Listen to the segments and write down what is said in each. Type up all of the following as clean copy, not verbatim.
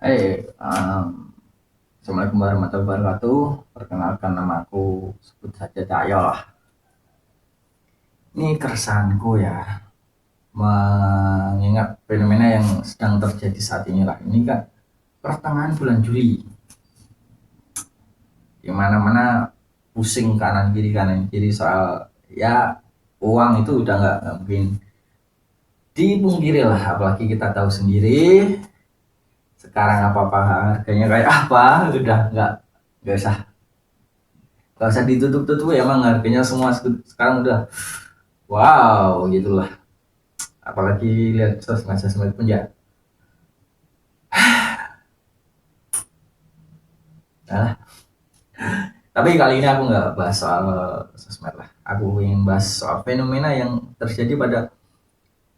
Assalamualaikum warahmatullahi wabarakatuh. Perkenalkan, nama aku sebut saja Cahyo lah. Ini keresahanku ya, mengingat fenomena yang sedang terjadi saat ini lah. Ini kan pertengahan bulan Juli, di mana-mana pusing kanan kiri soal ya uang itu udah nggak mungkin dipungkiri lah. Apalagi kita tahu sendiri sekarang apa-apa harganya kayak apa, udah nggak usah ditutup-tutup ya, emang harganya semua sekarang udah wow gitulah. Apalagi lihat sosmed pun ya. Nah, tapi kali ini aku nggak bahas soal sosmed lah, aku ingin bahas soal fenomena yang terjadi pada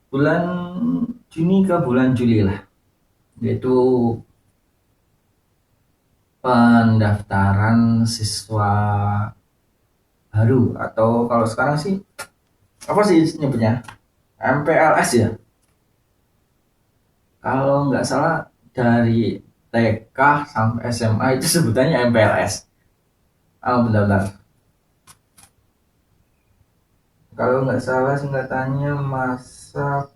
bulan Juni ke bulan Juli lah, yaitu pendaftaran siswa baru, atau kalau sekarang sih apa sih nyebutnya, MPLS ya kalau nggak salah. Dari TK sampai SMA itu sebutannya MPLS. Oh, benar-benar. Kalau nggak salah singkatannya masa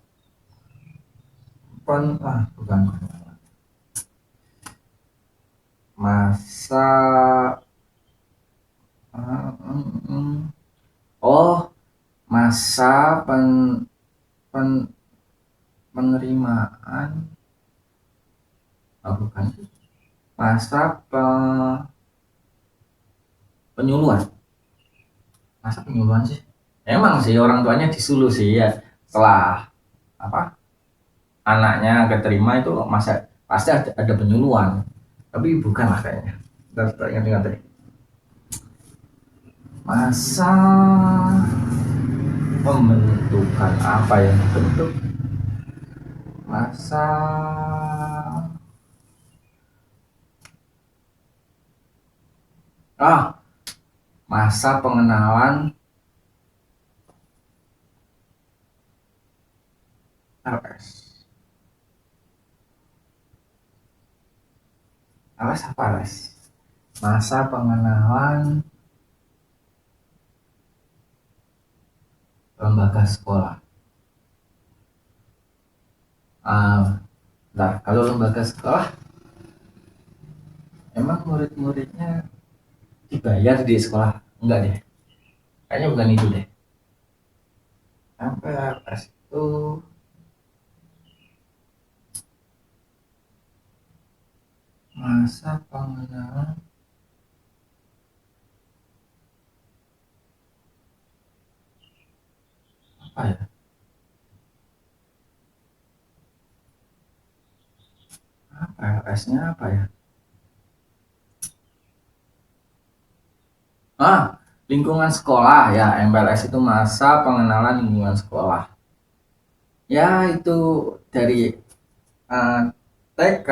bukan masa uh, oh masa pen- penerimaan, bukan, masa penyuluhan. Masa penyuluhan sih, emang sih orang tuanya disuluh sih ya, setelah apa anaknya keterima itu masa pasti ada penyuluhan, tapi bukan lah kayaknya. Kita ingat-ingat deh, masa pembentukan apa yang dibentuk, masa ah masa pengenalan LS. LS apa LS? Masa pengenalan lembaga sekolah. Nah, kalau lembaga sekolah emang murid-muridnya dibayar di sekolah? Enggak deh, kayaknya bukan itu deh. MPLS itu masa pengenalan apa ya? LS-nya apa ya? Lingkungan sekolah ya. MPLS itu masa pengenalan lingkungan sekolah. Ya itu dari uh, TK.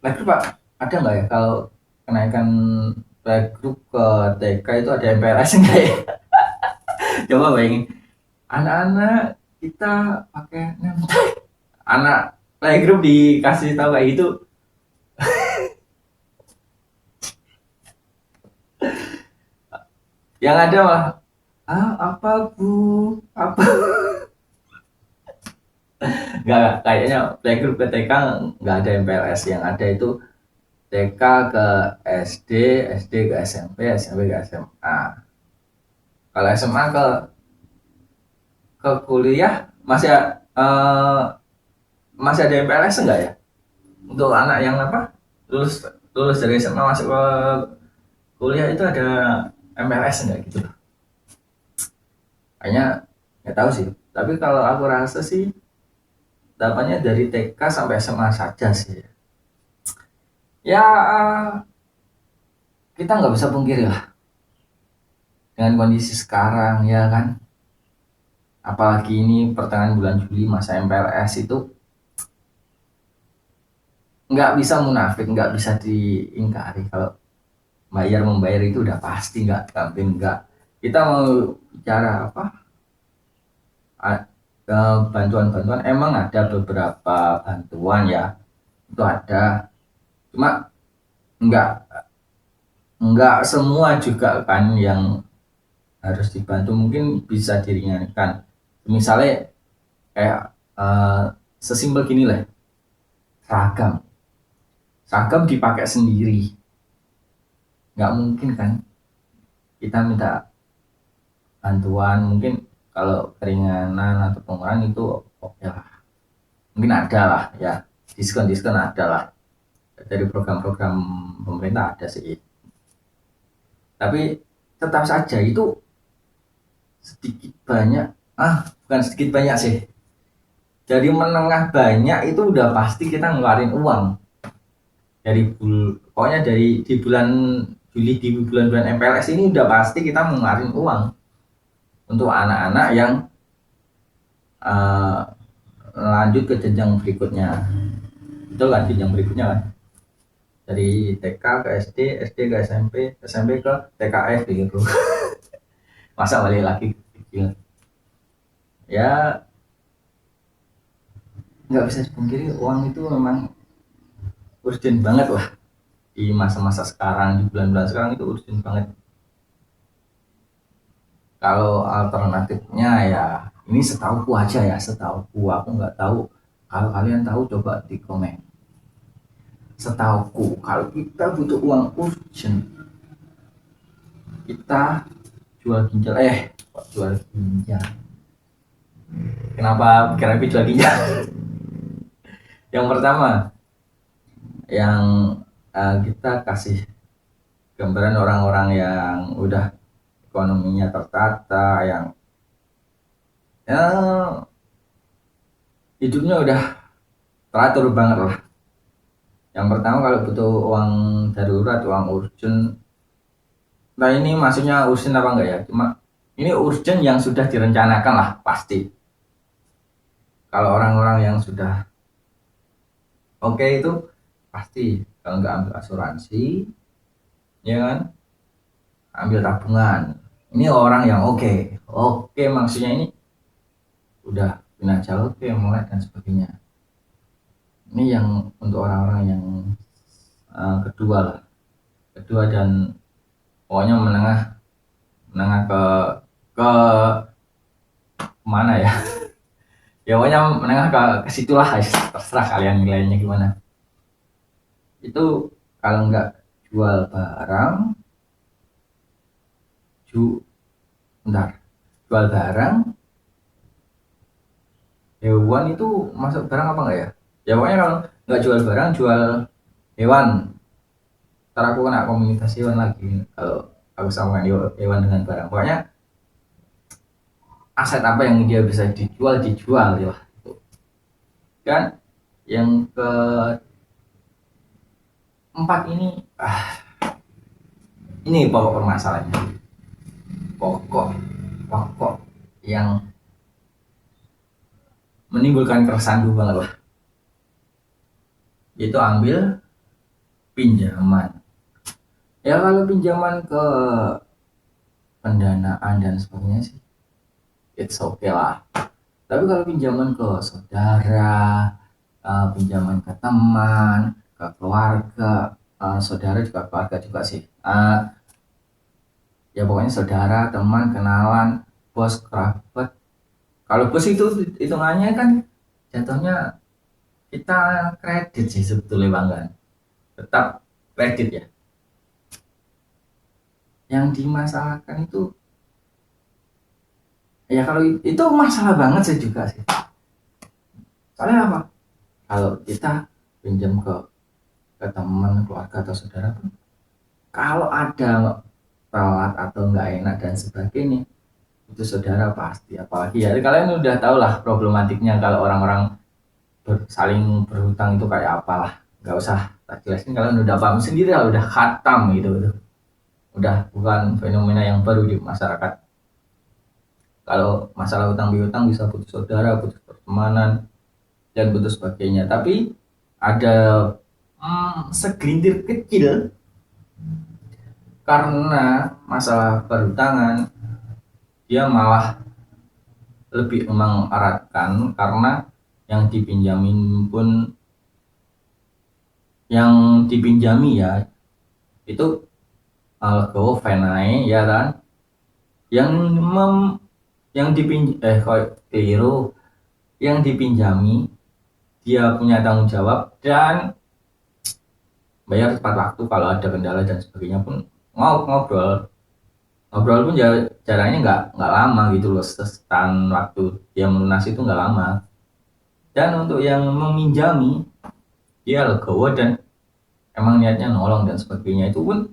Playgroup Pak, ada nggak ya kalau kenaikan playgroup ke TK itu ada MPLS enggak ya? Coba bayangin, anak-anak kita pakai nem, anak playgroup dikasih tahu kayak gitu, yang ada mah apa bu, apa. Nggak, kayaknya playgroup ke TK nggak ada MPLS, yang ada itu TK ke SD, SD ke SMP, SMP ke SMA. Kalau SMA ke kuliah masih ada MPLS enggak ya? Untuk anak yang apa? Lulus lulus dari SMA masuk ke kuliah itu ada MPLS enggak gitu? Kayaknya nggak tahu sih. Tapi kalau aku rasa sih dapatnya dari TK sampai SMA saja sih. Ya kita nggak bisa pungkiri lah dengan kondisi sekarang ya kan. Apalagi ini pertengahan bulan Juli, masa MPLS itu nggak bisa munafik, nggak bisa diingkari kalau membayar itu udah pasti nggak. Kita mau bicara apa, bantuan-bantuan, emang ada beberapa bantuan ya, itu ada, cuma nggak nggak semua juga kan yang harus dibantu, mungkin bisa diringankan. Misalnya kayak sesimpel gini lah, seragam seragam dipakai sendiri, nggak mungkin kan kita minta bantuan. Mungkin kalau keringanan atau pengurangan itu oke lah, mungkin ada lah ya, diskon ada lah dari program-program pemerintah ada sih, tapi tetap saja itu sedikit banyak, bukan sedikit banyak sih, dari menengah banyak itu udah pasti kita ngeluarin uang pokoknya dari di bulan Juli, di bulan-bulan MPLS ini udah pasti kita ngeluarin uang untuk anak-anak yang uh, lanjut ke jenjang berikutnya. Itu kan jenjang berikutnya kan, dari TK ke SD, SD ke SMP, SMP ke TKS gitu. Masa balik lagi kecil ya, nggak bisa dipungkiri uang itu memang urgent banget lah di masa-masa sekarang, di bulan-bulan sekarang itu urgent banget. Kalau alternatifnya ya, ini setauku aja ya, setauku, aku nggak tahu. Kalau kalian tahu coba di komen. Setauku kalau kita butuh uang urgent, kita jual ginjal. Kok jual ginjal, kenapa kira jual ginjal? Yang pertama, yang kita kasih gambaran orang-orang yang udah ekonominya tertata, yang ya, hidupnya udah teratur banget lah. Yang pertama, kalau butuh uang darurat, uang urgent, nah ini maksudnya urgent apa enggak ya, cuma ini urgent yang sudah direncanakan lah pasti. Kalau orang-orang yang sudah oke itu pasti, kalau nggak ambil asuransi ya kan, ambil tabungan. Ini orang yang oke maksudnya ini udah finansial oke, mulai dan sebagainya. Ini yang untuk orang-orang yang kedua lah, kedua dan pokoknya menengah, menengah ke mana ya, ya pokoknya menengah ke situlah, terserah kalian nilainya gimana. Itu kalau nggak jual barang, bentar, jual barang, hewan itu masuk barang apa enggak ya? Ya pokoknya kalau nggak jual barang, jual hewan. Ntar aku kena komunitas hewan lagi kalau aku samakan hewan dengan barang. Pokoknya aset apa yang dia bisa dijual ya. Dan yang keempat ini pokok permasalahannya, pokok pokok yang menimbulkan keresahan gue banget lah, itu ambil pinjaman. Ya kalau pinjaman ke pendanaan dan sebagainya sih it's okay lah, tapi kalau pinjaman ke saudara, pinjaman ke teman, ke keluarga, saudara juga keluarga juga sih, ya pokoknya saudara, teman, kenalan, bos, kerabat. Kalau bos itu hitungannya kan jatuhnya kita kredit sih sebetulnya bang kan, tetap kredit ya. Yang dimasalahkan itu ya, kalau itu masalah banget sih juga sih, soalnya apa, kalau kita pinjam ke teman, keluarga atau saudara pun, kalau ada telat atau nggak enak dan sebagainya, itu saudara pasti, apalagi ya kalian udah tahu lah problematiknya kalau orang-orang saling berhutang itu kayak apalah, nggak usah tak jelasin, kalian udah paham sendiri lah, udah khatam gitu. Udah bukan fenomena yang baru di masyarakat. Kalau masalah utang piutang bisa putus saudara, putus pertemanan dan putus sebagainya, tapi ada segelintir kecil karena masalah perhutangan dia malah lebih mengeratkan, karena yang dipinjamin pun yang dipinjami ya itu legowo venae ya kan, yang yang keliru, yang dipinjami dia punya tanggung jawab dan bayar tepat waktu, kalau ada kendala dan sebagainya pun ngobrol ngobrol pun jaraknya nggak lama gitu loh, setan waktu dia melunasi itu nggak lama. Dan untuk yang meminjami dia legowo dan emang niatnya nolong dan sebagainya, itu pun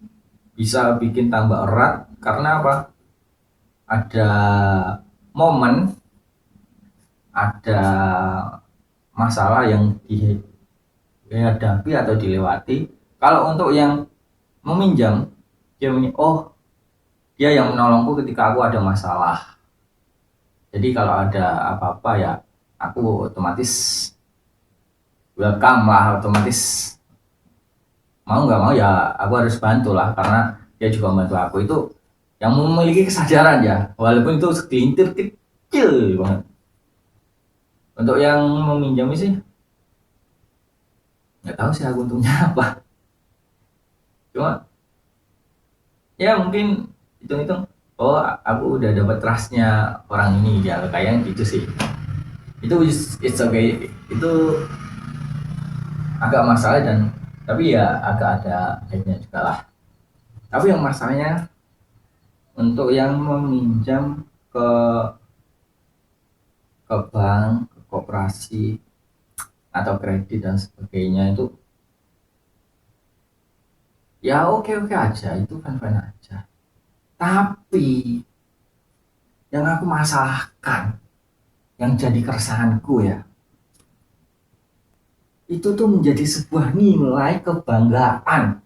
bisa bikin tambah erat karena apa, ada momen, ada masalah yang dihadapi atau dilewati. Kalau untuk yang meminjam, dia oh dia yang menolongku ketika aku ada masalah, jadi kalau ada apa-apa ya aku otomatis welcome lah, otomatis mau nggak mau ya aku harus bantu lah, karena dia juga membantu aku. Itu yang memiliki kesadaran ya, walaupun itu segelintir kecil banget. Untuk yang meminjam sih nggak tahu sih aku untungnya apa, cuma ya mungkin hitung-hitung oh aku udah dapat trustnya orang ini ya, kayak gitu sih. Itu it's okay, itu agak masalah dan tapi ya agak ada baiknya juga lah. Tapi yang masalahnya untuk yang meminjam ke bank, ke koperasi atau kredit dan sebagainya itu ya oke oke aja, itu kan fine aja. Tapi yang aku masalahkan, yang jadi keresahanku ya, itu tuh menjadi sebuah nilai kebanggaan.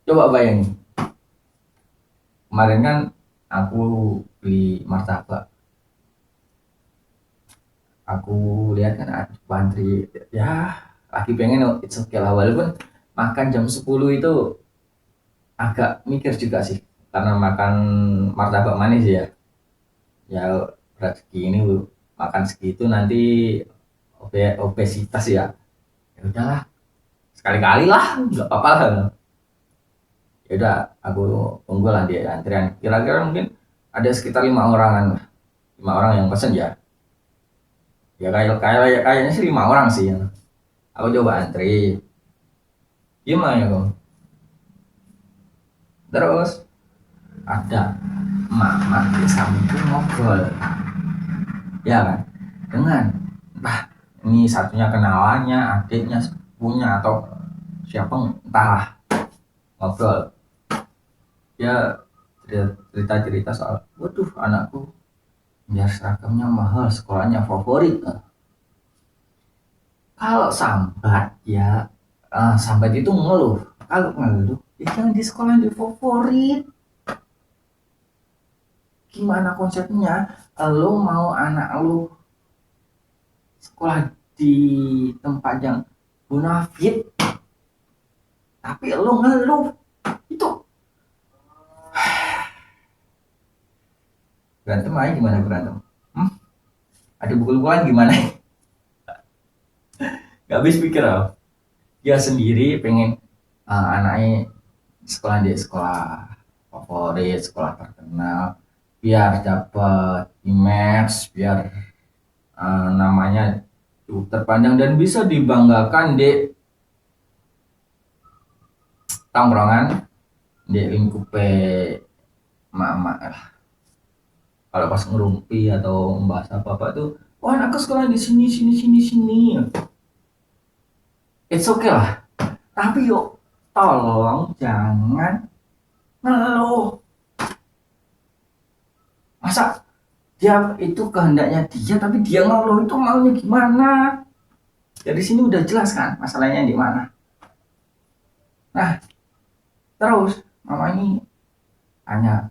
Coba bayangin, kemarin kan aku beli martabak, aku lihat kan ada pantry ya, lagi pengen it's okay lah, walaupun makan jam 10 itu agak mikir juga sih, karena makan martabak manis ya, ya berat segini makan segitu nanti obesitas ya, ya udahlah sekali-kali lah nggak apa-apa lah. Ya udah aku tunggu lah di antrian, kira-kira mungkin ada sekitar 5 orangan, 5 orang yang pesen ya, ya kayaknya sih 5 orang sih yang aku coba antri. Gimana ya kok, terus ada mama di sampingku ngobrol ya kan, dengan entah ini satunya kenalannya, adiknya, sepupunya atau siapa entahlah, ngobrol dia cerita-cerita soal waduh anakku biar seragamnya mahal, sekolahnya favorit. Kalau sambat ya, sambat itu ngeluh, kalau ngeluh ya jangan di sekolah yang di favorit. Gimana konsepnya lo mau anak lo sekolah di tempat yang bonafit tapi lo ngeluh, itu berantem aja gimana berantem, hmm? Ada pukul-pukulan gimana? Gak habis pikir loh, dia sendiri pengen anaknya sekolah di sekolah favorit, sekolah terkenal, biar dapat image, biar namanya terpandang dan bisa dibanggakan di tongkrongan, di lingkup emak-emak lah. Kalau pas ngerumpi atau membahas apa-apa tuh, wah anakku sekolah di sini sini sini sini, it's okay lah. Tapi yuk tolong jangan ngeluh. Masa dia itu kehendaknya dia tapi dia ngeluh, itu maunya gimana? Jadi sini udah jelas kan masalahnya di mana. Nah terus mama ini tanya,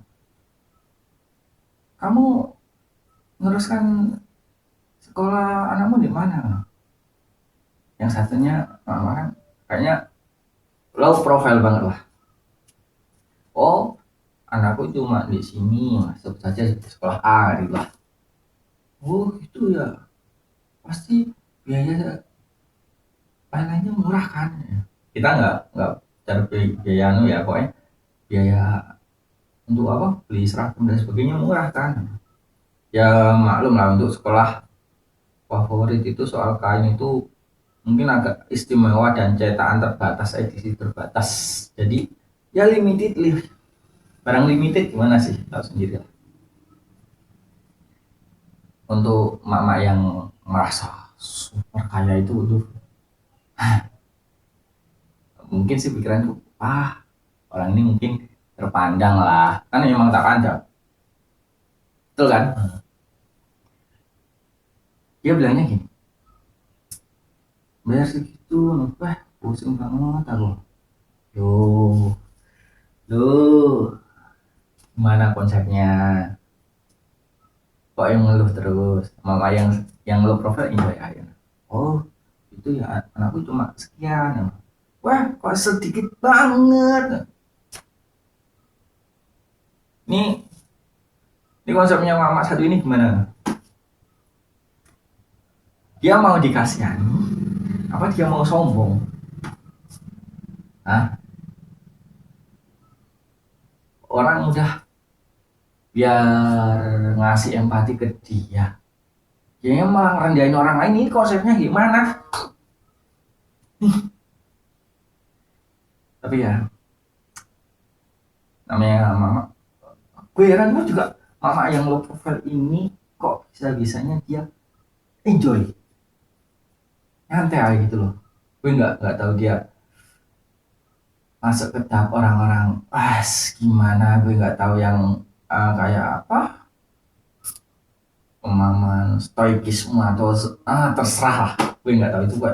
kamu nguruskan sekolah anakmu di mana? Yang satunya mama kan kayaknya low profile banget lah. Oh anakku cuma di sini, masuk saja di sekolah A gitu lah. Oh itu ya pasti biaya lain-lainnya murah kan. Kita nggak cari biaya anu ya, pokoknya biaya untuk apa beli seragam dan sebagainya murah kan. Ya maklum lah untuk sekolah favorit itu soal kain itu mungkin agak istimewa dan cetakan terbatas, edisi terbatas. Jadi ya limited, barang limited gimana sih, tahu sendiri lah. Untuk mama yang merasa super kaya itu tuh mungkin sih pikiranku, orang ini mungkin terpandang lah, kan emang tak pandang, betul kan. Dia bilangnya gini, bayar segitu, wah pusing banget aku. Loh, loh, gimana konsepnya? Kok yang ngeluh terus? Mama yang low profile enjoy aja. Oh, itu ya anakku cuma sekian. Wah, kok sedikit banget. Nih, ini konsepnya mama satu ini gimana? Dia mau dikasihani, apa dia mau sombong? Hah? Orang udah biar ngasih empati ke dia. Dia malah rendahin orang lain, ini konsepnya gimana? Tapi ya, namanya mama. Gue heran gue juga, mama yang low profile ini kok bisa-bisanya dia enjoy, nyantai aja gitu loh. Gue nggak tahu dia masuk ke tahap orang-orang gimana, gue nggak tahu yang kayak apa, pemahaman stoikisme atau terserah lah, gue nggak tahu itu gue.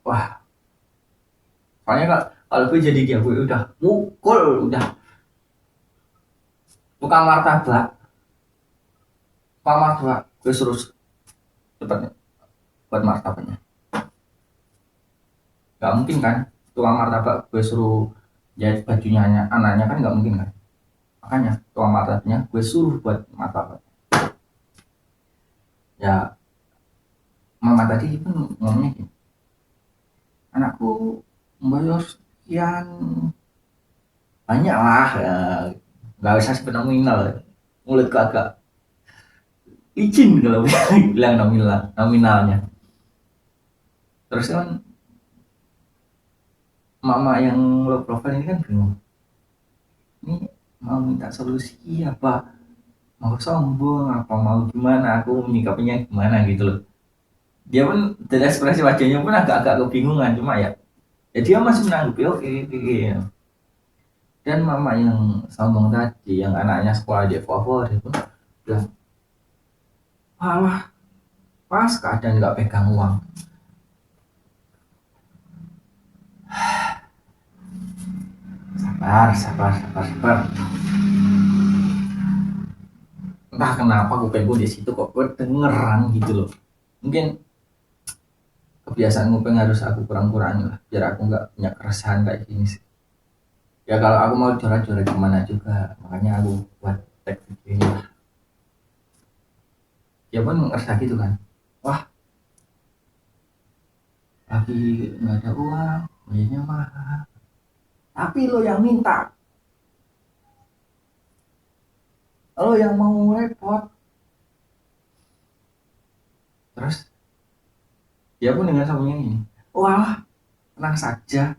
Wah, soalnya kalau gue jadi dia, gue udah mukul, udah tukang martabak, tukang martabak gue suruh cepetnya buat martabaknya. Nggak mungkin kan tukang martabak gue suruh jahit bajunya anaknya, kan nggak mungkin kan. Makanya tukang martabaknya gue suruh buat martabak. Ya mama tadi pun ngomongnya gini, anakku membayar sekian banyak lah ya, nggak usah sebut nominal, mulutku agak licin kalau bilang nominalnya. Terus kan mama yang low profile ini kan bingung, ini mau minta solusi apa, mau sombong apa, mau gimana, aku menyikapinya gimana gitu loh. Dia pun dari ekspresi wajahnya pun agak-agak kebingungan, cuma ya dia masih menanggapi oke, oke. Dan mama yang sombong tadi, yang anaknya sekolah di favorit pun bilang, alah pas keadaan nggak pegang uang. Sabar, sabar, sabar, sabar. Entah kenapa kupingku di situ kok kedengeran gitu loh. Mungkin kebiasaan kuping harus aku kurang-kurangi lah, biar aku nggak punya keresahan kayak gini sih. Ya kalau aku mau coret-coret gimana juga, makanya aku buat tag video ini lah. Dia pun ngerasa gitu kan, wah lagi nggak ada uang, bayarnya mahal. Tapi lo yang minta, lo yang mau repot. Terus dia pun dengan sambungnya ini, wah tenang saja,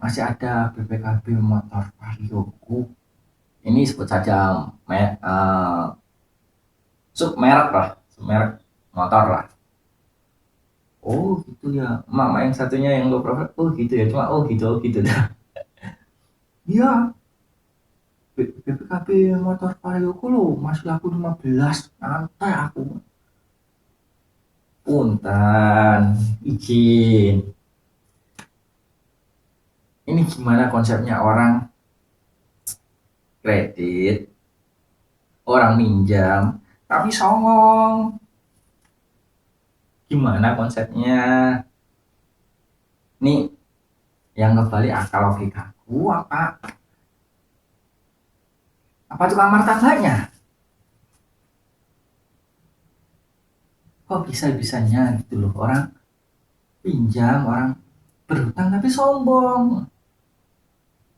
masih ada BPKB motor Varioku. Ini sebut saja sub merek lah, sub merek motor lah. Oh gitu ya, mama yang satunya yang low profile, oh gitu ya, cuma oh gitu dah. Iya, BPKB motor Varioku lo masih laku 15, santai aku. Punten, izin. Ini gimana konsepnya orang kredit, orang minjam, tapi songong. Gimana konsepnya? Nih yang kembali akal logikaku apa tukang martabaknya? Kok bisa-bisanya gitu loh orang pinjam orang berhutang tapi sombong.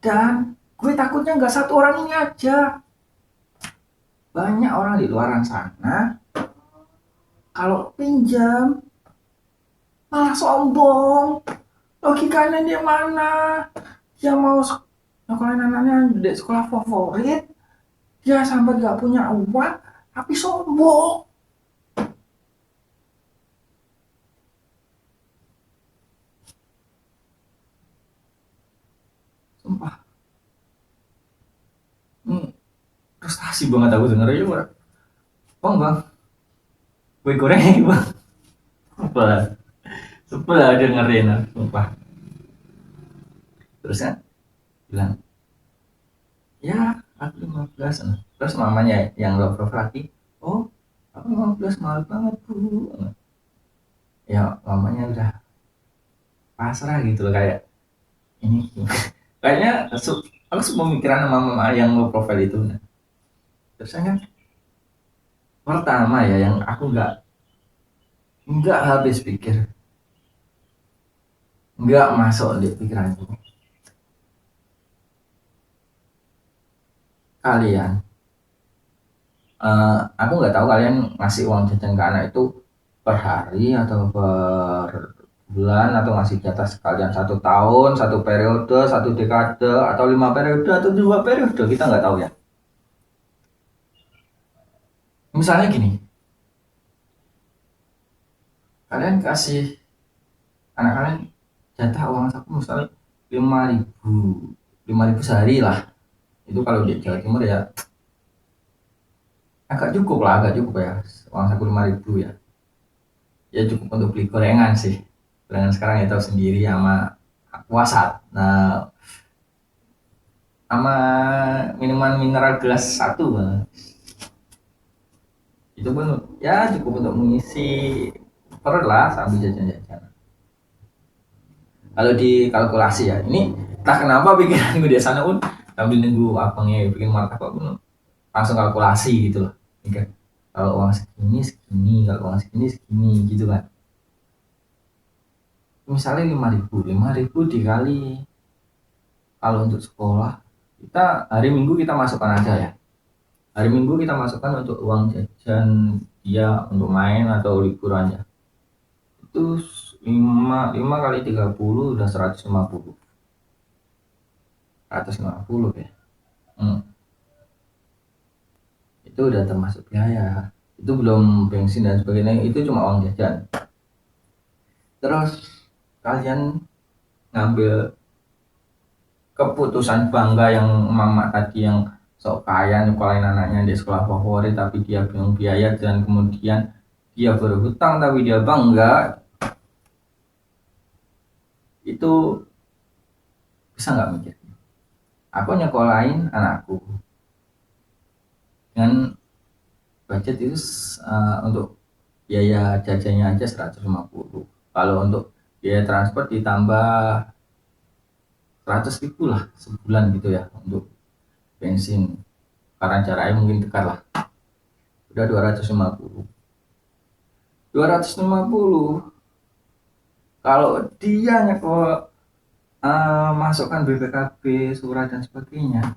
Dan gue takutnya nggak satu orang ini aja, banyak orang di luaran sana kalau pinjam malah sombong. Logikanya dia mana? Dia mau sekolah anaknya di sekolah favorit, dia sampai nggak punya uang tapi sombong. Sumpah, ini frustasi banget aku dengernya. Bang, bang, gue goreng bang. Sumpah, sumpah dengerin, sumpah. Terus kan bilang, ya aku 15. Terus mamanya yang love lagi, oh aku 15 mahal banget bu. Ya mamanya udah pasrah gitu loh, kayak ini kayaknya aku pemikiran sama mama yang low profile itu. Nah, terus kan pertama ya yang aku nggak habis pikir, nggak masuk di pikiranku, kalian aku nggak tahu kalian ngasih uang jajan ke anak itu per hari atau per bulan, atau ngasih jatah sekalian 1 tahun, 1 periode, 1 dekade, atau 5 periode, atau 2 periode, kita nggak tahu ya. Misalnya gini, kalian kasih anak kalian jatah uang saku misalnya 5.000, 5.000 sehari lah. Itu kalau di Jawa Timur ya agak cukup lah, agak cukup ya, uang saku 5.000 ya. Ya cukup untuk beli gorengan sih, gorengan sekarang ya tahu sendiri, sama wasat, nah sama minuman mineral gelas satu, itu pun ya cukup untuk mengisi perut lah sambil jajan-jajan. Kalau dikalkulasi ya, ini entah kenapa pikiran gue di sana pun sambil nunggu abangnya bikin martabak pun langsung kalkulasi gitu loh. Oke, kalau uang segini segini, kalau uang segini segini gitu kan. Misalnya 5.000, 5.000 dikali, kalau untuk sekolah kita hari Minggu kita masukkan aja ya. Hari Minggu kita masukkan untuk uang jajan dia untuk main atau liburannya. Itu 5 kali 30 udah 150. 150 ya. Hmm, itu udah termasuk biaya. Itu belum bensin dan sebagainya, itu cuma uang jajan. Terus kalian ngambil keputusan bangga yang mama tadi yang sok kaya nyekolahin anaknya di sekolah favorit tapi dia bingung biaya, dan kemudian dia berhutang tapi dia bangga, itu bisa nggak mikir? Aku nyekolahin anakku dengan budget itu untuk biaya jajannya aja 150. Kalau untuk biaya transport ditambah 100.000 lah sebulan gitu ya untuk bensin, karena jaraknya mungkin dekat lah, udah 250. 250 kalau dia nyekol, masukkan BPKB, surat dan sebagainya,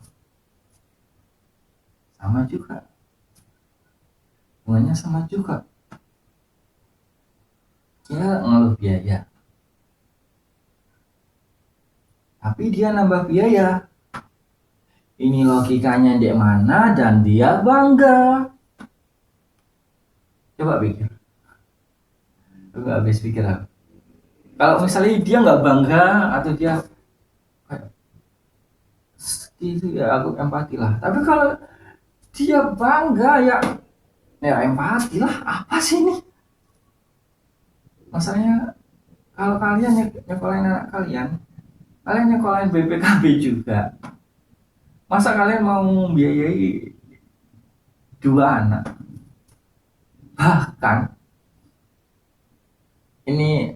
sama juga, bunganya sama juga, ya ngeluh biaya tapi dia nambah biaya. Ini logikanya di mana dan dia bangga? Coba pikir, coba habis pikir aku. Kalau misalnya dia nggak bangga atau dia gitu ya aku empati lah, tapi kalau dia bangga ya, ya empati lah, apa sih ini masalahnya? Kalau kalian nyekolahin anak kalian, kalian nyekolahin BPKB juga, masa kalian mau membiayai 2 anak? Bahkan ini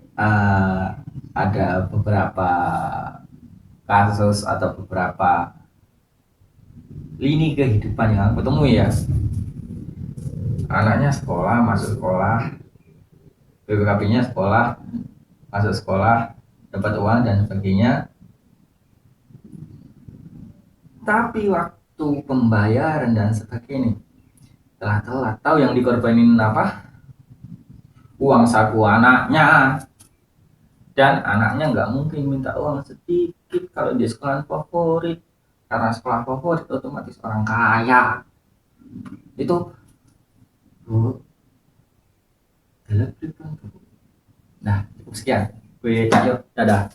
ada beberapa kasus atau beberapa lini kehidupan yang aku temui ya. Anaknya sekolah, masuk sekolah, BPKB-nya sekolah, masuk sekolah, dapat uang dan sebagainya. Tapi waktu pembayaran dan sebagainya telat. Tahu yang dikorbanin apa? Uang saku anaknya. Dan anaknya nggak mungkin minta uang sedikit kalau dia sekolah favorit, karena sekolah favorit otomatis orang kaya. Itu bu, nah cukup sekian. Gue Cahyo, dadah.